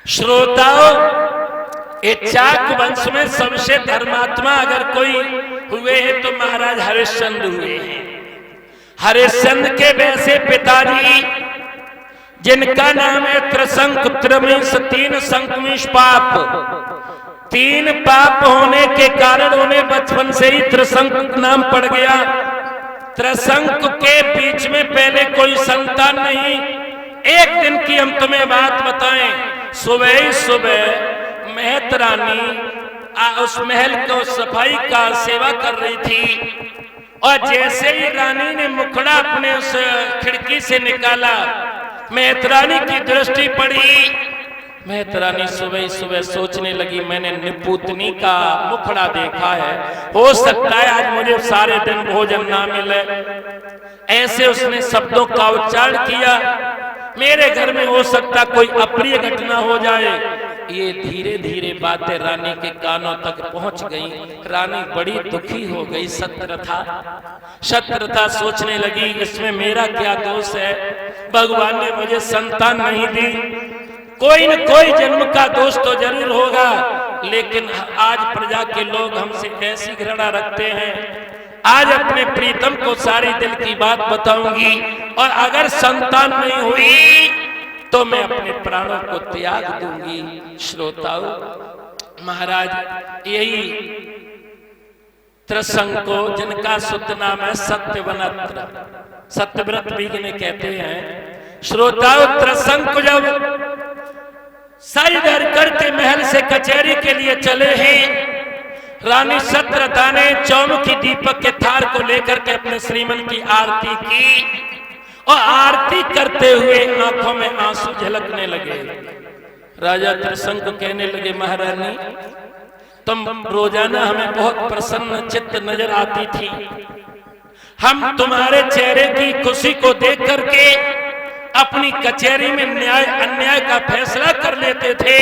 श्रोताओं, चाक वंश में सबसे धर्मात्मा अगर कोई हुए हैं तो महाराज हरिश्चंद्र हुए हैं। हरिश्चंद्र के वैसे पिताजी जिनका नाम है त्रिशंक त्रिमिश, 3 शंकमिश पाप, 3 पाप होने के कारण उन्हें बचपन से ही त्रिशंक नाम पड़ गया। त्रिशंक के बीच में पहले कोई संतान नहीं। एक दिन की हम तुम्हें बात बताएं, सुबह ही सुबह महत रानी उस महल को सफाई का सेवा कर रही थी और जैसे ही रानी ने मुखड़ा अपने उस खिड़की से निकाला, महत रानी की दृष्टि पड़ी। महत रानी सुबह सुबह सोचने लगी, मैंने निपुतनी का मुखड़ा देखा है, हो सकता है आज मुझे सारे दिन भोजन ना मिले। ऐसे उसने शब्दों का उच्चारण किया, मेरे घर में हो सकता कोई अप्रिय घटना हो जाए। ये धीरे धीरे बातें रानी के कानों तक पहुंच गई। रानी बड़ी दुखी हो गई। शत्रथा सोचने लगी, इसमें मेरा क्या दोष है, भगवान ने मुझे संतान नहीं दी, कोई न कोई जन्म का दोष तो जरूर होगा, लेकिन आज प्रजा के लोग हमसे ऐसी घृणा रखते हैं। आज अपने प्रीतम को सारी दिल की बात बताऊंगी और अगर संतान नहीं हुई तो मैं अपने प्राणों को त्याग दूंगी। श्रोताओं, महाराज यही त्रिशंक को, जिनका शुद्ध नाम है सत्यवनत्र, सत्यव्रत भी इन्हें कहते हैं। श्रोताओं, त्रिशंक जब सारी धर करके महल से कचहरी के लिए चले हैं, रानी सत्यव्रता ने चौमुखी दीपक के थार को लेकर के अपने श्रीमन की आरती की और आरती करते हुए आंखों में आंसू झलकने लगे। राजा त्रिशंक कहने लगे, महारानी तुम रोजाना हमें बहुत प्रसन्न चित्त नजर आती थी, हम तुम्हारे चेहरे की खुशी को देख करके अपनी कचहरी में न्याय अन्याय का फैसला कर लेते थे।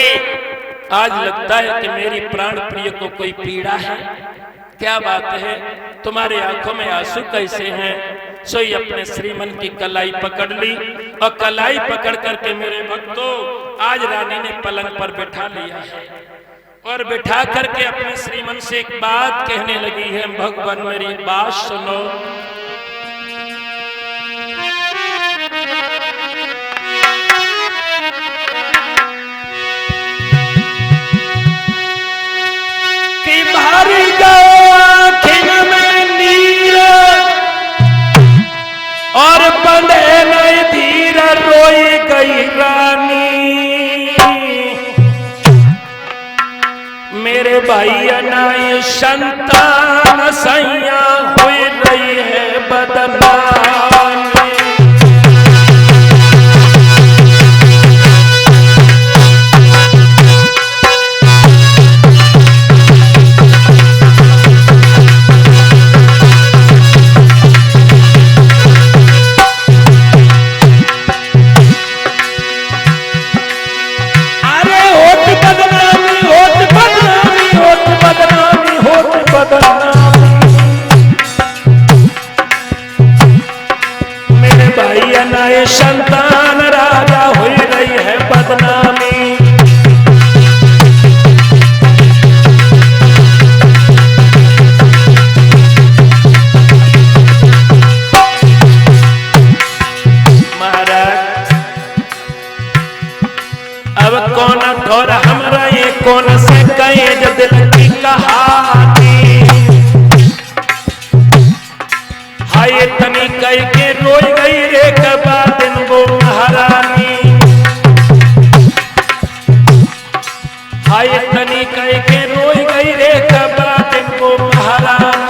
आज लगता है कि मेरी प्राण प्रिय को कोई पीड़ा है। क्या बात है, तुम्हारी आंखों में आंसू कैसे हैं? सोई अपने श्रीमन की कलाई पकड़ ली और कलाई पकड़ करके मेरे भक्तों आज रानी ने पलंग पर बिठा लिया है और बिठा करके अपने श्रीमन से एक बात कहने लगी है, भगवान मेरी बात सुनो। भारी आँखिन में नीर और बंधे नहीं धीर, रोई गई रानी। मेरे भाई अनाई संतान सैया हुई रही है बदनामी। मेरे भाई अनाए संतान राजा हुई रही है बदनामी। महाराज अब कौन ठोर हमरा ये कौन से कहे जो दिल की कहानी। हाय तनी कह के रोई गई रे कबा दिन वो महारानी। हाय तनी कह के रोई गई रे कबा दिन वो महारानी।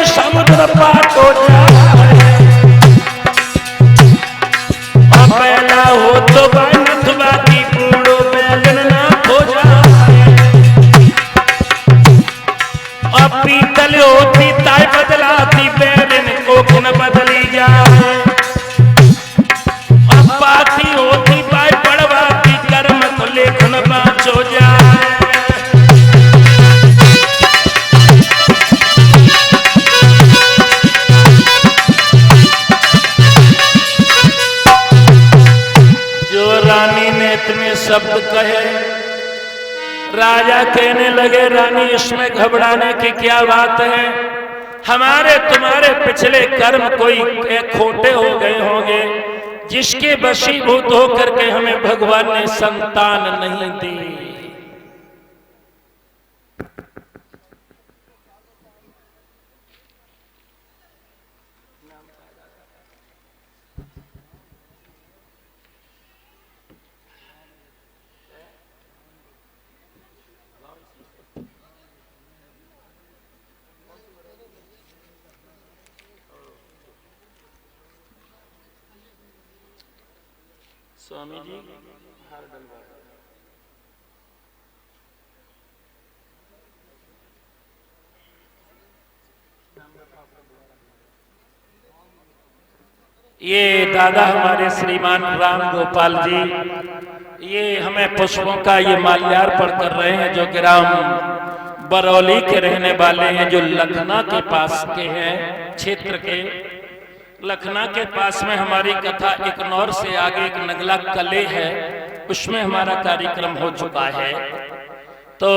समुद्र पाट हो जाए, पहला हो तो नथवा की बूढ़ो बैलन ना हो जाए। अब पीतल होती ताई बदलाती बैलन कोख न बदली जाए। अब पाती शब्द कहे। राजा कहने लगे रानी इसमें घबराने की क्या बात है, हमारे तुम्हारे पिछले कर्म कोई खोटे हो गए होंगे जिसके वशीभूत होकर के हमें भगवान ने संतान नहीं दी। स्वामी जी ये दादा हमारे श्रीमान राम गोपाल जी, ये हमें पुष्पों का ये माल्यार्पण कर रहे हैं, जो ग्राम बरौली के रहने वाले हैं, जो लखना के पास के हैं, क्षेत्र के लखना के पास में हमारी कथा इकनौर से आगे एक नगला कले है, उसमें हमारा कार्यक्रम हो चुका है। तो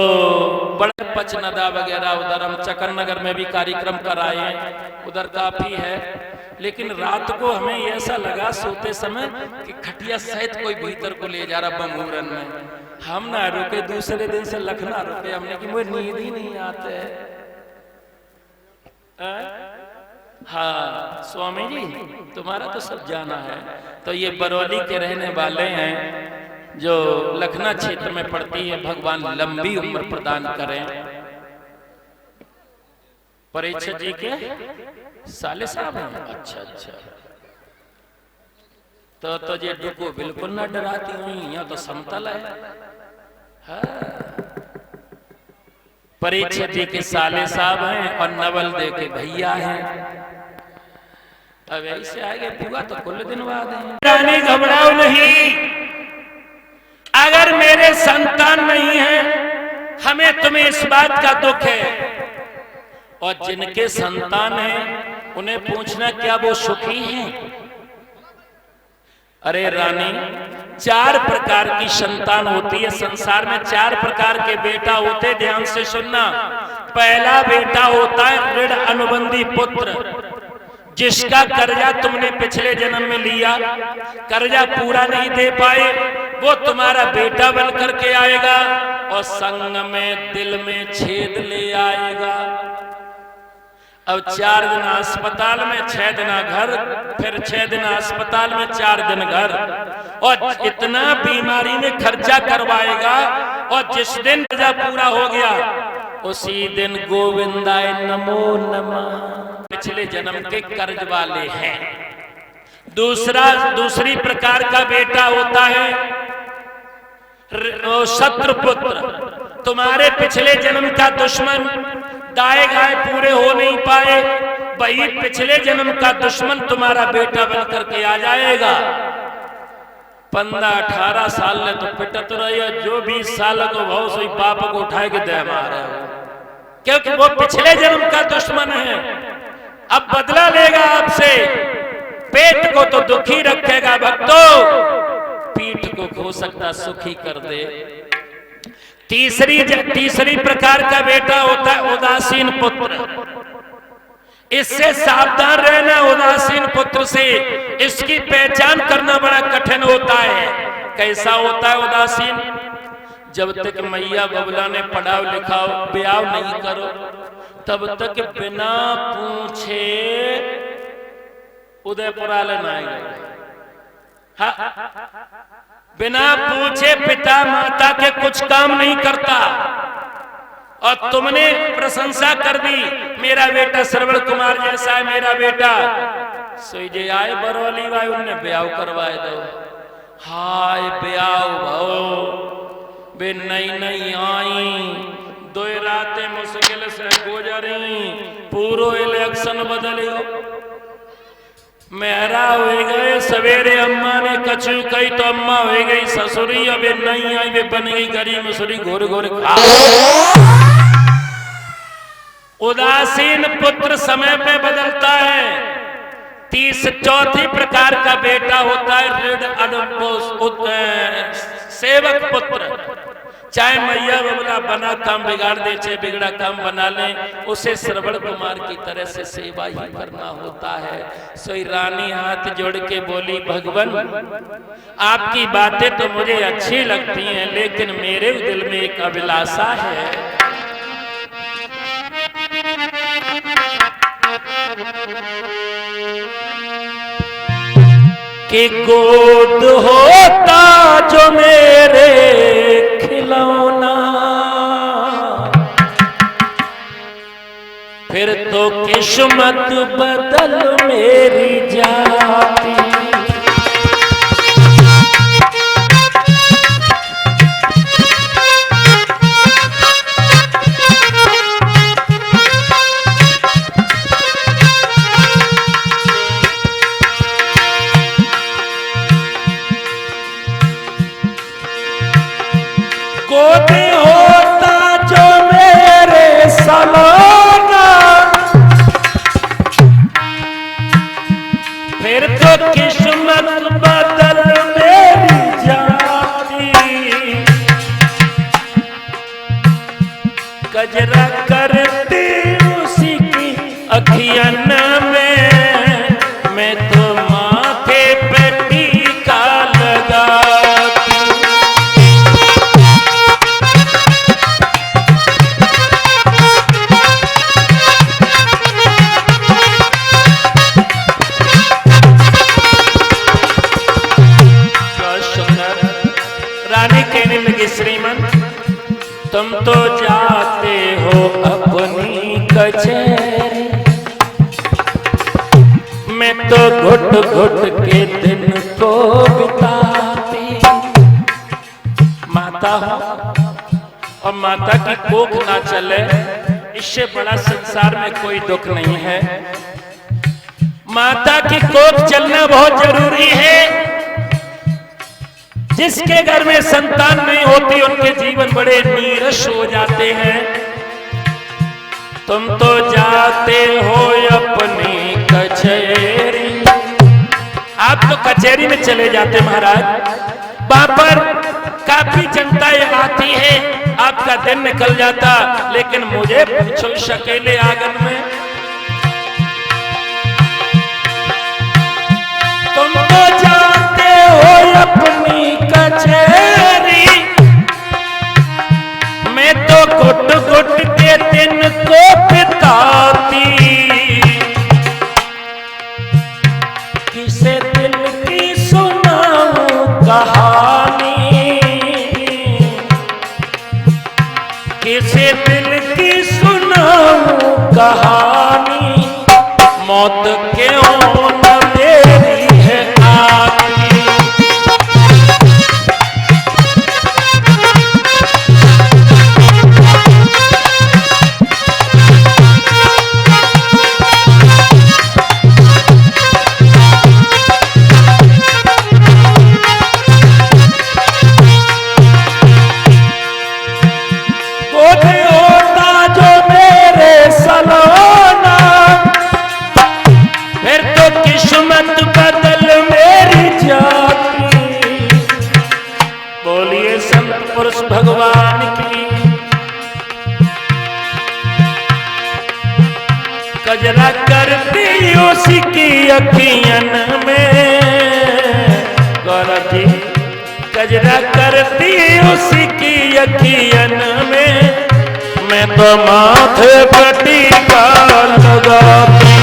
बड़े पचनदा वगैरह उधर हम चकन नगर में भी कार्यक्रम कराए हैं, उधर काफी है। लेकिन रात को हमें ऐसा लगा सोते समय कि खटिया सहित कोई भीतर को ले जा रहा बमूरन में। हम ना रुके, दूसरे दिन से लखना रुके, हमने कि मुझे नींद ही नहीं आते। हाँ स्वामी जी तुम्हारा तो सब जाना है। तो ये बरौली के रहने वाले हैं, जो लखना क्षेत्र में पड़ती है। भगवान लंबी उम्र प्रदान करें। परीक्षित जी के साले साहब हैं। अच्छा अच्छा, तो ये डुको बिल्कुल ना डराती हुई, यहाँ तो समतल है। हाँ। परीक्षित जी के साले साहब हैं और नवल दे के भैया हैं। अब ऐसे आगे पूरा तो कुल दिन बाद है। रानी घबराओ नहीं, अगर मेरे संतान नहीं है, हमें तुम्हें इस बात का दुख है, और जिनके संतान हैं उन्हें पूछना क्या वो सुखी हैं। अरे रानी, 4 प्रकार की संतान होती है संसार में। 4 प्रकार के बेटा होते, ध्यान से सुनना। पहला बेटा होता है ऋण अनुबंधी पुत्र, जिसका कर्जा तुमने पिछले जन्म में लिया, कर्जा पूरा नहीं दे पाए, वो तुम्हारा बेटा बन करके आएगा और संग में दिल में छेद ले आएगा। अब 4 दिन अस्पताल में, 6 दिन घर, फिर 6 दिन अस्पताल में, 4 दिन घर, और इतना बीमारी में खर्चा करवाएगा। और जिस दिन कर्जा पूरा हो गया उसी दिन गोविंदाय नमो नमः, पिछले जन्म के कर्ज वाले हैं। दूसरी प्रकार का बेटा होता है शत्रुपुत्र, तुम्हारे पिछले जन्म का दुश्मन, दाए गाए पूरे हो नहीं पाए, वही पिछले जन्म का दुश्मन तुम्हारा बेटा बन करके आ जाएगा। 15-18 साल ने तो पिटत रहे, जो 20 साल को भाव सोई बाप को उठाए के दे मारे, क्योंकि वो पिछले जन्म का दुश्मन है। अब बदला लेगा आपसे। पेट को तो दुखी रखेगा भक्तों, पीठ को हो सकता सुखी कर दे। तीसरी प्रकार का बेटा होता है उदासीन पुत्र। इससे सावधान रहना, उदासीन पुत्र से। इसकी पहचान करना बड़ा कठिन होता है। कैसा होता है उदासीन? जब तक मैया बबला ने पढ़ाओ लिखाओ ब्याह नहीं करो, तब तक बिना पूछे उदयपुरा लेना आएगा। हाँ, बिना पूछे पिता माता के कुछ काम नहीं करता। और तुमने प्रशंसा कर दी, मेरा बेटा श्रवण कुमार जैसा है, मेरा बेटा सोई आए बरौली भाई, उनने ब्याह करवाए दो। हाय ब्याह भाओ बे नई आई, 2 रातें मुश्किल से गुजरी, पूरो इलेक्शन बदलियो, मेहरा हो गए। सवेरे अम्मा ने कछु कही तो अम्मा हो गई ससुरी, अब नहीं आई वे बन गई गरी मसूरी, घोर घोर खा। उदासीन पुत्र समय पे बदलता है। चौथी प्रकार का बेटा होता है ऋण सेवक पुत्र, चाहे मैया बबला बना काम बिगाड़ दे, चाहे बिगड़ा काम बना ले, उसे श्रवण कुमार की तरह से सेवा ही करना होता है। सोई रानी हाथ जोड़ के बोली, भगवान आपकी बातें तो मुझे अच्छी लगती हैं, लेकिन मेरे दिल में एक अभिलाषा है। कि गोद होता जो मेरे खिलौना, फिर तो किस्मत बदल मेरी जाती। गोद होता जो मेरे सलोना, फिर तो किस्मत बदल मेरी जाती। गजरा करती उसी की अखियन में, मैं तो माथे पे टीका लगाती। रानी कहने लगी, श्रीमान तुम तो जाते हो अपनी कचहरी, मैं तो घुट घुट के दिन को बिताती। माता हो और माता की कोख ना चले, इससे बड़ा संसार में कोई दुख नहीं है। माता की कोख चलना बहुत जरूरी है। जिसके घर में संतान नहीं होती उनके जीवन बड़े नीरस हो जाते हैं। तुम तो जाते हो अपनी कचहरी, आप तो कचहरी में चले जाते महाराज, वहां पर काफी जनता आती है, आपका दिन निकल जाता, लेकिन मुझे पूछो इस अकेले आंगन में। तुम तो जाते हो अपनी कचहरी, मैं तो घुट घुट के दिन को बिताती। किसे दिल की सुनाऊं कहानी, किसे दिल की सुनाऊं कहानी, मौत क्यों न मेरी है आती। किस्मत बदल मेरी जाती। बोलिए संत पुरुष भगवान की। कजरा करती उसी की अखियन में, गौरव जी कजरा करती उसी की अखियन में, मैं तो माथे पर टीका लगाती।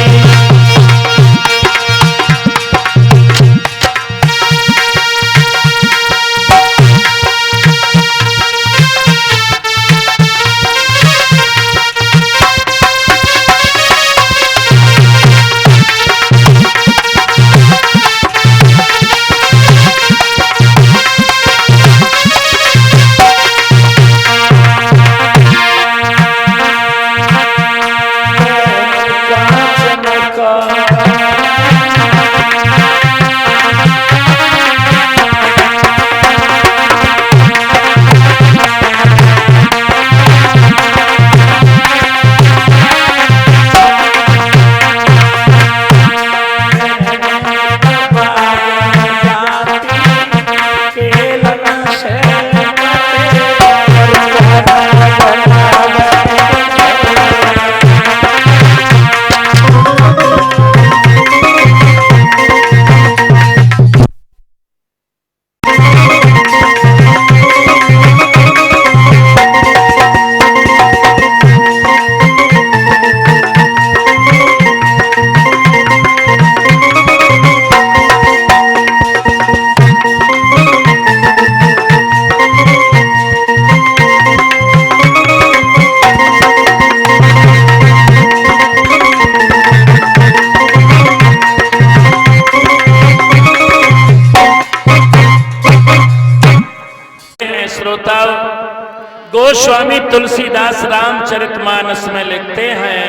श्रोताओं, गोस्वामी तुलसीदास रामचरितमानस में लिखते हैं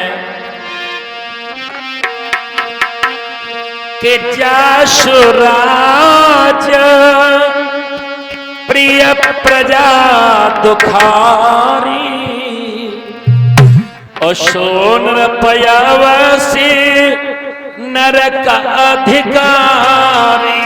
कि जासुराज प्रिय प्रजा दुखारी और सोन पयावसी नरक अधिकारी।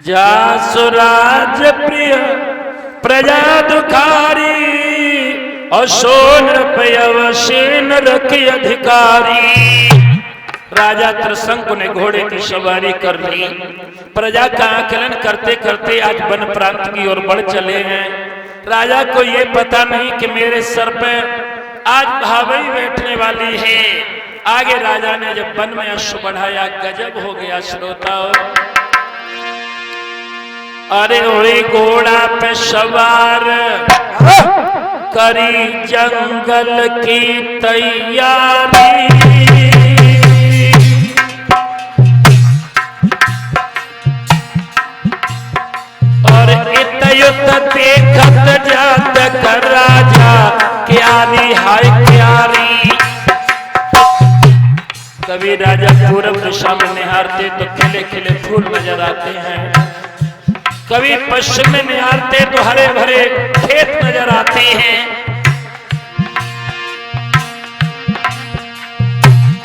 जासुराज प्रिय प्रजा दुखारी और सोन पयवशीन रखी अधिकारी। राजा त्रिशंकु ने घोड़े की सवारी कर ली। प्रजा का आकलन करते करते आज वन प्रांत की ओर बढ़ चले हैं। राजा को ये पता नहीं कि मेरे सर पे आज भावई बैठने वाली है। आगे राजा ने जब वन में अश्व बढ़ाया, गजब हो गया श्रोताओं। अरे ओए घोड़ा पे सवार करी जंगल की तैयारी, और इतयुत देखत जात कर राजा क्यारी हाय क्यारी। कभी राजा पूरब दिशा में निहारते तो खिले खिले फूल नजर आते हैं, कभी पश्चिम में निहारते तो हरे भरे खेत नजर आते हैं।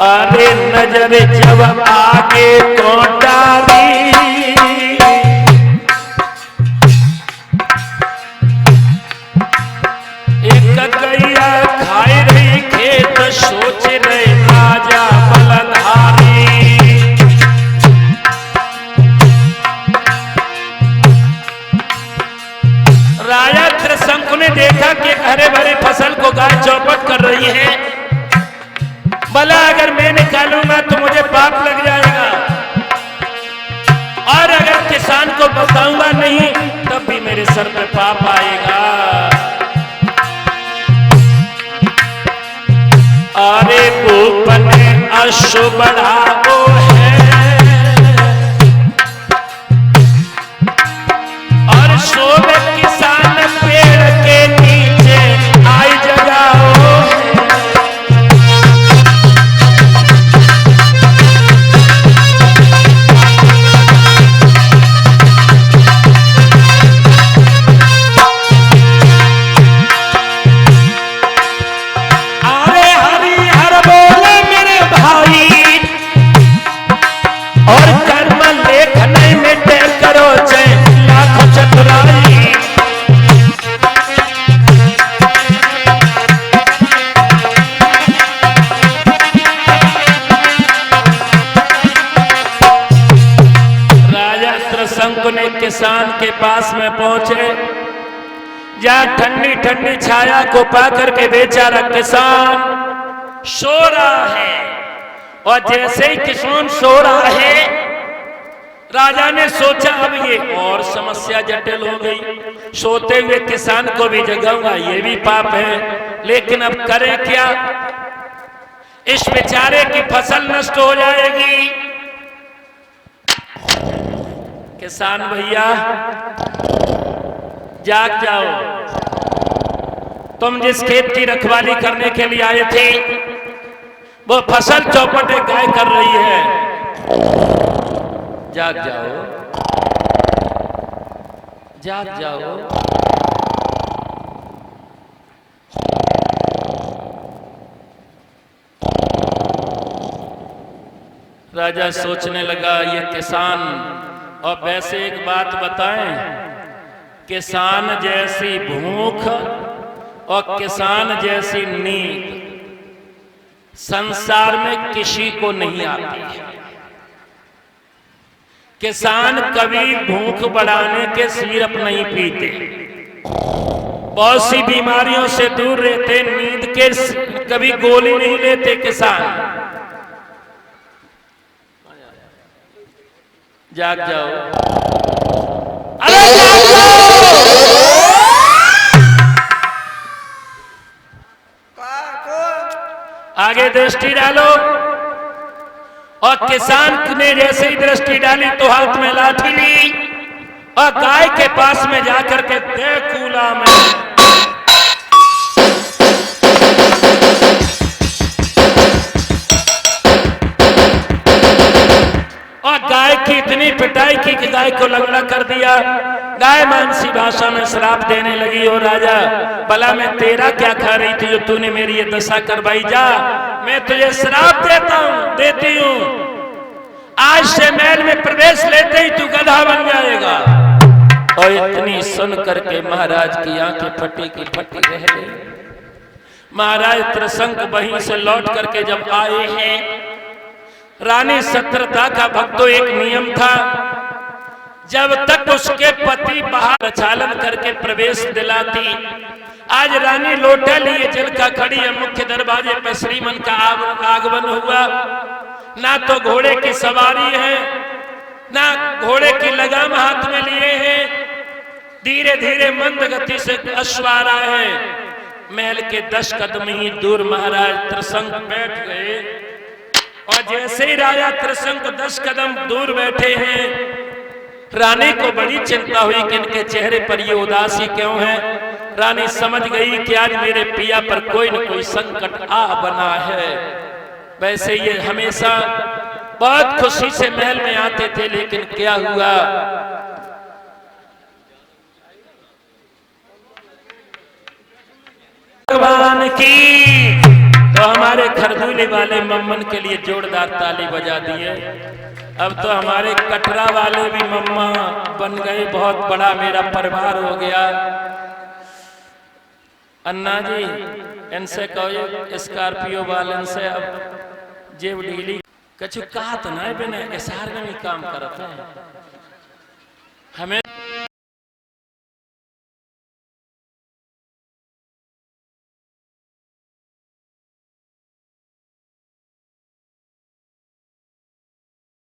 अरे नजर जब आगे को डाली, एक गैया खाई रही खेत, सोच रहे राजा बलधारी। राजा त्रिशंकु ने देखा कि हरे भरे फसल को गाय चौपट कर रही है। भला अगर मैं निकालूंगा तो मुझे पाप लग जाएगा, और अगर किसान को बताऊंगा नहीं तब भी मेरे सर पे पाप आएगा। अरे भूप ने अश्व बढ़ाओ है, और शोभ किसान पेड़ के नीचे आई जगाओ है। अरे हरि हर बोले मेरे भाई, और कर्म लेख नहीं मिटे करो जय लाख चतुराई। राजा त्रिशंकु ने किसान के पास में पहुंचे, जहां ठंडी ठंडी छाया को पाकर के बेचारा किसान सो रहा है। और जैसे ही किसान सो रहा है, राजा ने सोचा अब ये और समस्या जटिल हो गई, सोते हुए किसान को भी जगाऊंगा ये भी पाप है, लेकिन अब करें क्या, इस बेचारे की फसल नष्ट हो जाएगी। किसान भैया जाग जाओ, तुम जिस खेत की रखवाली करने के लिए आए थे वो फसल चौपट एक गाय कर रही है, जाग जाओ, जाग जाओ। राजा सोचने लगा ये किसान, और वैसे एक बात बताएं, किसान जैसी भूख और किसान जैसी नींद संसार में किसी को नहीं आती है। किसान कभी भूख बढ़ाने के सिरप नहीं पीते, बहुत सी बीमारियों से दूर रहते, नींद के कभी गोली नहीं लेते किसान। जाग जाओ, अरे जाग जाओ, आगे दृष्टि डालो। और किसान ने जैसे ही दृष्टि डाली तो हाथ में लाठी ली और गाय के पास में जाकर के देखूला में और गाय की इतनी पिटाई की कि गाय को लंगड़ा कर दिया। गाय मानसी भाषा में श्राप देने लगी, ओ राजा भला मैं तेरा क्या खा रही थी जो तूने मेरी ये दशा करवाई, जा मैं तुझे श्राप देता हूं, देती हूं, आज से महल में प्रवेश लेते ही तू गधा बन जाएगा। और इतनी सुन करके महाराज की आंखें फटी की फटी रह गई। महाराज त्रिशंक वहीं से लौट करके जब आए हैं, रानी सत्यवती का भक्तों एक नियम था, जब तक उसके पति बाहर प्रचालन करके प्रवेश दिलाती, आज रानी लोटा लिए जल का खड़ी है, मुख्य दरवाजे पर श्रीमन का आगमन हुआ। ना तो घोड़े की सवारी है, ना घोड़े की लगाम हाथ में लिए हैं, धीरे धीरे मंद गति से अश्वारा है। महल के 10 कदम ही दूर महाराज त्रिशंक बैठ गए, और जैसे ही राजा त्रिशंक 10 कदम दूर बैठे हैं, रानी को बड़ी चिंता हुई कि इनके चेहरे पर ये उदासी क्यों है। रानी समझ गई कि आज मेरे पिया पर कोई न कोई संकट आ बना है। वैसे ये हमेशा बहुत खुशी से महल में आते थे, लेकिन क्या हुआ, भगवान की। तो हमारे खरदूली वाले मम्मन के लिए जोरदार ताली बजा दिए। अब तो हमारे कटरा वाले भी मम्मा बन गए, बहुत बड़ा मेरा परिवार हो गया। अन्ना जी इनसे कहो स्कॉर्पियो वालन से अब जेब ढीली कछु कहा तो ना बिना इशार में भी काम करते हैं। हमें